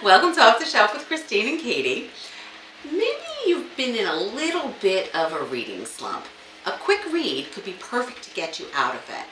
Welcome to Off the Shelf with Christine and Katie. Maybe you've been in a little bit of a reading slump. A quick read could be perfect to get you out of it.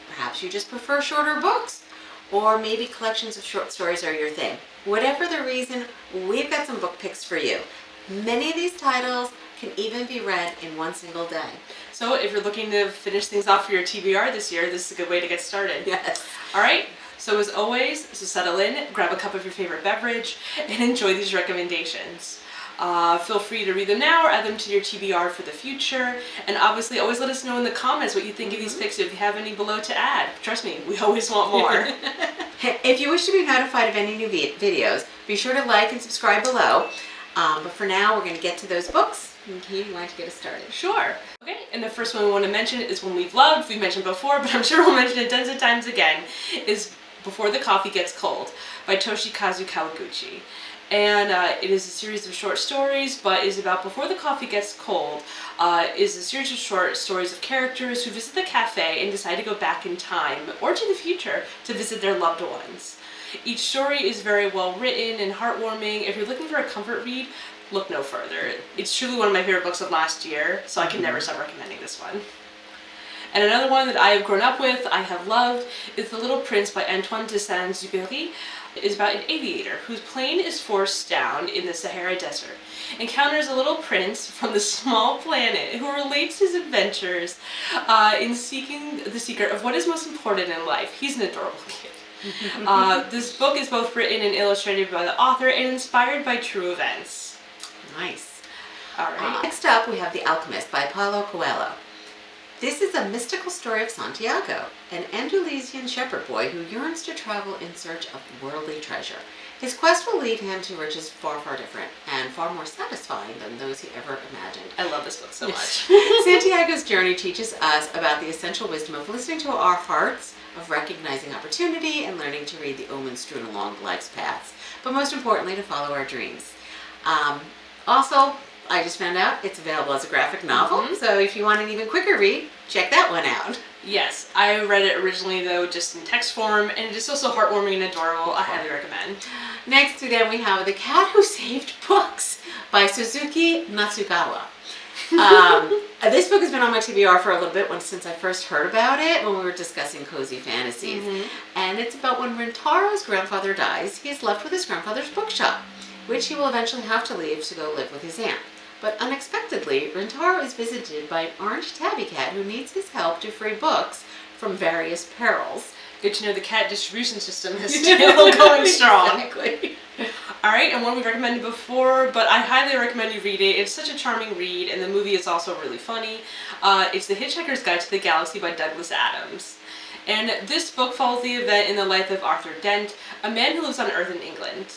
Perhaps you just prefer shorter books, or maybe collections of short stories are your thing. Whatever the reason, we've got some book picks for you. Many of these titles can even be read in one single day. So if you're looking to finish things off for your TBR this year, this is a good way to get started. Yes. All right. So as always, settle in, grab a cup of your favorite beverage, and enjoy these recommendations. Feel free to read them now or add them to your TBR for the future. And obviously, always let us know in the comments what you think of these picks if you have any below to add. Trust me, we always want more. If you wish to be notified of any new videos, be sure to like and subscribe below. But for now, we're going to get to those books. And Katie, why don't you get us started? Sure. Okay, and the first one we want to mention is one we've loved. We've mentioned before, but I'm sure we'll mention it tons of times again, is Before the Coffee Gets Cold by Toshikazu Kawaguchi. And it is a series of short stories, but is about Before the Coffee Gets Cold. Is a series of short stories of characters who visit the cafe and decide to go back in time or to the future to visit their loved ones. Each story is very well written and heartwarming. If you're looking for a comfort read, look no further. It's truly one of my favorite books of last year, so I can never stop recommending this one. And another one that I have grown up with, I have loved, is The Little Prince by Antoine de Saint-Exupéry. It is about an aviator whose plane is forced down in the Sahara Desert, encounters a little prince from the small planet who relates his adventures in seeking the secret of what is most important in life. He's an adorable kid. This book is both written and illustrated by the author and inspired by true events. Nice. All right. Next up, we have The Alchemist by Paulo Coelho. This is a mystical story of Santiago, an Andalusian shepherd boy who yearns to travel in search of worldly treasure. His quest will lead him to riches far, far different and far more satisfying than those he ever imagined. I love this book so much. Santiago's journey teaches us about the essential wisdom of listening to our hearts, of recognizing opportunity, and learning to read the omens strewn along life's paths, but most importantly, to follow our dreams. Also, I just found out it's available as a graphic novel, so if you want an even quicker read, check that one out. Yes, I read it originally though just in text form, and it is also heartwarming and adorable. I highly recommend. Next, then we have The Cat Who Saved Books by Suzuki Natsugawa. This book has been on my TBR for a little bit since I first heard about it when we were discussing cozy fantasies. And it's about when Rintaro's grandfather dies, he is left with his grandfather's bookshop, which he will eventually have to leave to go live with his aunt. But unexpectedly, Rintaro is visited by an orange tabby cat who needs his help to free books from various perils. Good to know the cat distribution system is still going strong. Exactly. All right, and one we recommended before, but I highly recommend you read it. It's such a charming read, and the movie is also really funny. It's The Hitchhiker's Guide to the Galaxy by Douglas Adams. And this book follows the event in the life of Arthur Dent, a man who lives on Earth in England.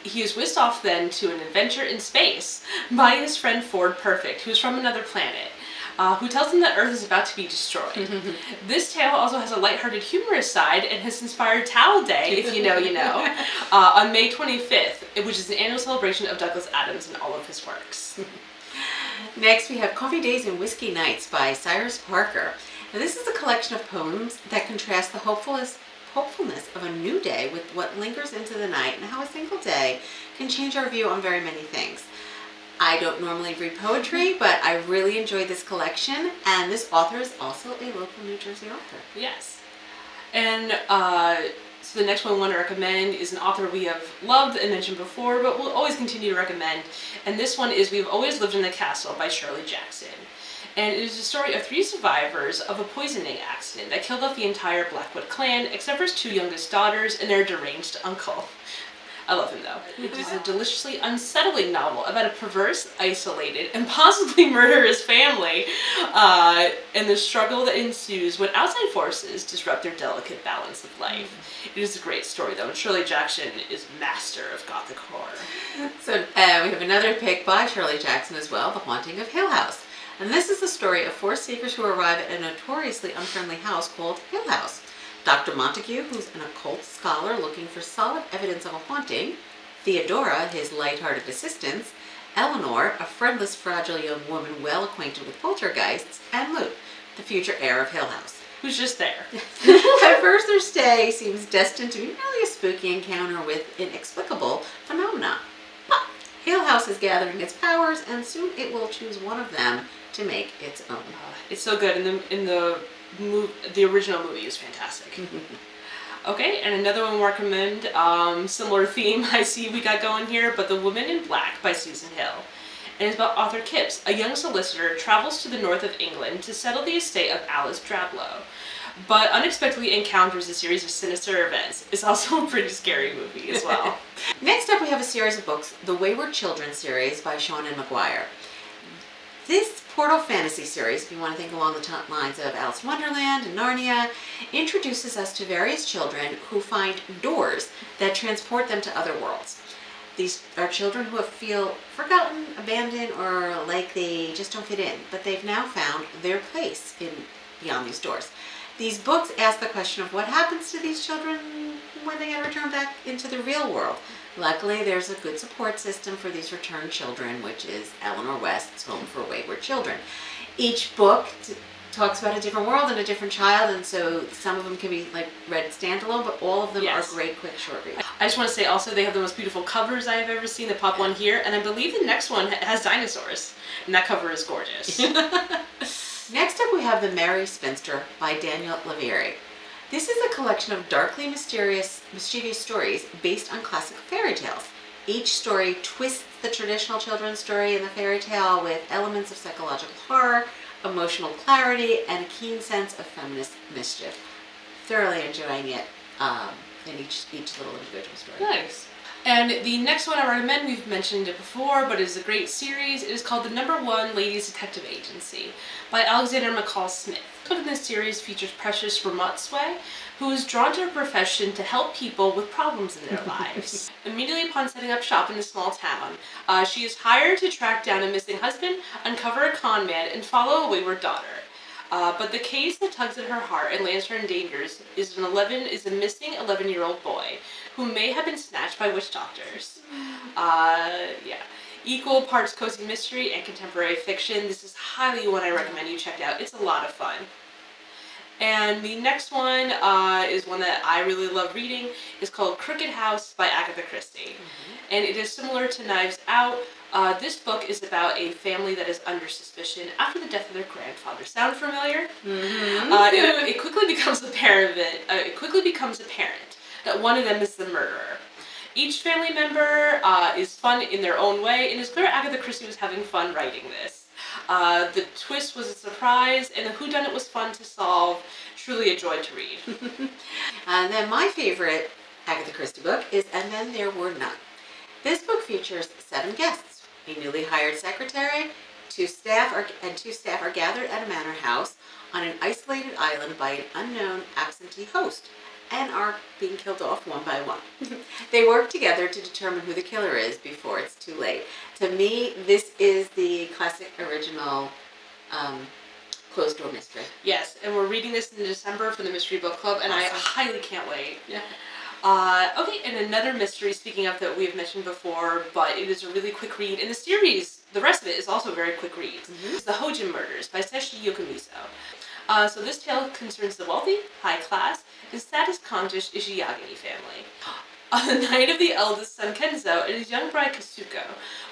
He is whisked off then to an adventure in space by his friend Ford Perfect, who's from another planet, who tells him that Earth is about to be destroyed. This tale also has a lighthearted, humorous side and has inspired Towel Day, if you know, you know, on May 25th, which is the annual celebration of Douglas Adams and all of his works. Next, we have Coffee Days and Whiskey Nights by Cyrus Parker. Now, this is a collection of poems that contrast the hopefulness of a new day with what lingers into the night and how a single day can change our view on very many things. I don't normally read poetry, but I really enjoyed this collection, and this author is also a local New Jersey author. Yes. And so the next one we want to recommend is an author we have loved and mentioned before, but we'll always continue to recommend. And this one is We've Always Lived in the Castle by Shirley Jackson. And it is the story of 3 survivors of a poisoning accident that killed off the entire Blackwood clan, except for his 2 youngest daughters and their deranged uncle. I love him though. It is a deliciously unsettling novel about a perverse, isolated, and possibly murderous family, and the struggle that ensues when outside forces disrupt their delicate balance of life. It is a great story though, and Shirley Jackson is master of gothic horror. So we have another pick by Shirley Jackson as well, The Haunting of Hill House. And this is the story of 4 seekers who arrive at a notoriously unfriendly house called Hill House. Dr. Montague, who's an occult scholar looking for solid evidence of a haunting, Theodora, his light-hearted assistant, Eleanor, a friendless, fragile young woman well acquainted with poltergeists, and Luke, the future heir of Hill House. who's just there. At first, their stay seems destined to be merely a spooky encounter with inexplicable phenomena. But Hill House is gathering its powers, and soon it will choose one of them to make its own. It's so good. The original movie is fantastic. Okay, and another one we recommend, similar theme I see we got going here, but The Woman in Black by Susan Hill. And it's about Arthur Kipps, a young solicitor, travels to the north of England to settle the estate of Alice Drablow, but unexpectedly encounters a series of sinister events. It's also a pretty scary movie as well. Next up, we have a series of books, the Wayward Children series by Sean and McGuire. This portal fantasy series, if you want to think along the lines of Alice in Wonderland and Narnia, introduces us to various children who find doors that transport them to other worlds. These are children who feel forgotten, abandoned, or like they just don't fit in, but they've now found their place beyond these doors. These books ask the question of what happens to these children when they get returned back into the real world. Luckily, there's a good support system for these returned children, which is Eleanor West's Home for Wayward Children. Each book talks about a different world and a different child, and so some of them can be like read standalone, but all of them are great, quick, short reads. I just want to say also they have the most beautiful covers I have ever seen. The pop one here, and I believe the next one has dinosaurs, and that cover is gorgeous. Next up, we have The Merry Spinster by Daniel Lavieri. This is a collection of darkly mischievous stories based on classic fairy tales. Each story twists the traditional children's story in the fairy tale with elements of psychological horror, emotional clarity, and a keen sense of feminist mischief. Thoroughly enjoying it in each little individual story. Nice. And the next one I recommend, we've mentioned it before, but it's a great series. It is called The No. 1 Ladies Detective Agency by Alexander McCall Smith. The book in this series features Precious Ramotswe, who is drawn to her profession to help people with problems in their lives. Immediately upon setting up shop in a small town, she is hired to track down a missing husband, uncover a con man, and follow a wayward daughter. But the case that tugs at her heart and lands her in danger is a missing 11-year-old boy who may have been snatched by witch doctors. Equal parts cozy mystery and contemporary fiction. This is highly one I recommend you check out. It's a lot of fun. And the next one is one that I really love reading. It's called Crooked House by Agatha Christie. And it is similar to Knives Out. This book is about a family that is under suspicion after the death of their grandfather. Sound familiar? It quickly becomes apparent that one of them is the murderer. Each family member is fun in their own way, and it's clear Agatha Christie was having fun writing this. The twist was a surprise, and the whodunit was fun to solve. Truly a joy to read. And then my favorite Agatha Christie book is And Then There Were None. This book features 7 guests. A newly hired secretary, two staff are gathered at a manor house on an isolated island by an unknown absentee host and are being killed off one by one. They work together to determine who the killer is before it's too late. To me, this is the classic original closed door mystery. Yes, and we're reading this in December for the Mystery Book Club, and I highly can't wait. Yeah. Okay, and another mystery, speaking of, that we have mentioned before, but it is a really quick read. In the series, the rest of it is also very quick reads. It's The Hojin Murders by Seshi Yokomiso. So this tale concerns the wealthy, high class, and status-conscious Ishiyagami family. On the night of the eldest son Kenzo and his young bride Kasuko,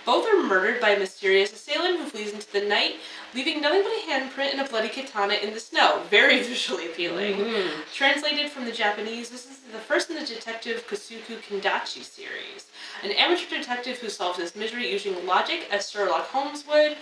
both are murdered by a mysterious assailant who flees into the night, leaving nothing but a handprint and a bloody katana in the snow. Very visually appealing. Translated from the Japanese, this is the first in the Detective Kosuku Kendachi series. An amateur detective who solves this mystery using logic as Sherlock Holmes would.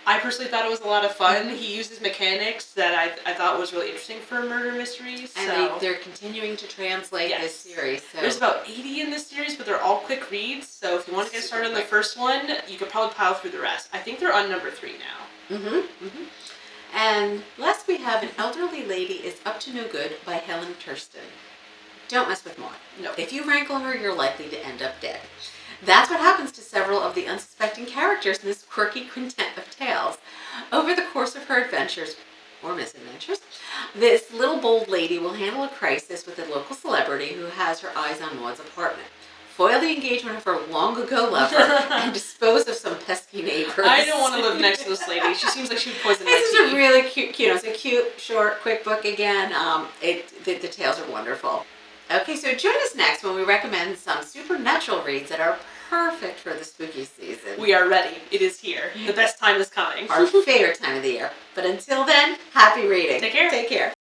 I personally thought it was a lot of fun. He uses mechanics that I thought was really interesting for murder mysteries. And they're continuing to translate this series. So. There's about 80 in this series, but they're all quick reads. So if you want to get started on the first one, you could probably pile through the rest. I think they're on number 3 now. And last we have An Elderly Lady is Up to No Good by Helen Thurston. Don't mess with Maud. No. If you rankle her, you're likely to end up dead. That's what happens to several of the unsuspecting characters in this quirky quintet of tales. Over the course of her adventures, or misadventures, this little bold lady will handle a crisis with a local celebrity who has her eyes on Maud's apartment. foil the engagement of her long-ago lover and dispose of some pesky neighbors. I don't want to live next to this lady. She seems like she would poison my This tea. is a really cute, it's a cute, short, quick book again. The tales are wonderful. Okay, so join us next when we recommend some supernatural reads that are perfect for the spooky season. We are ready. It is here. The best time is coming. Our favorite time of the year. But until then, happy reading. Take care. Take care.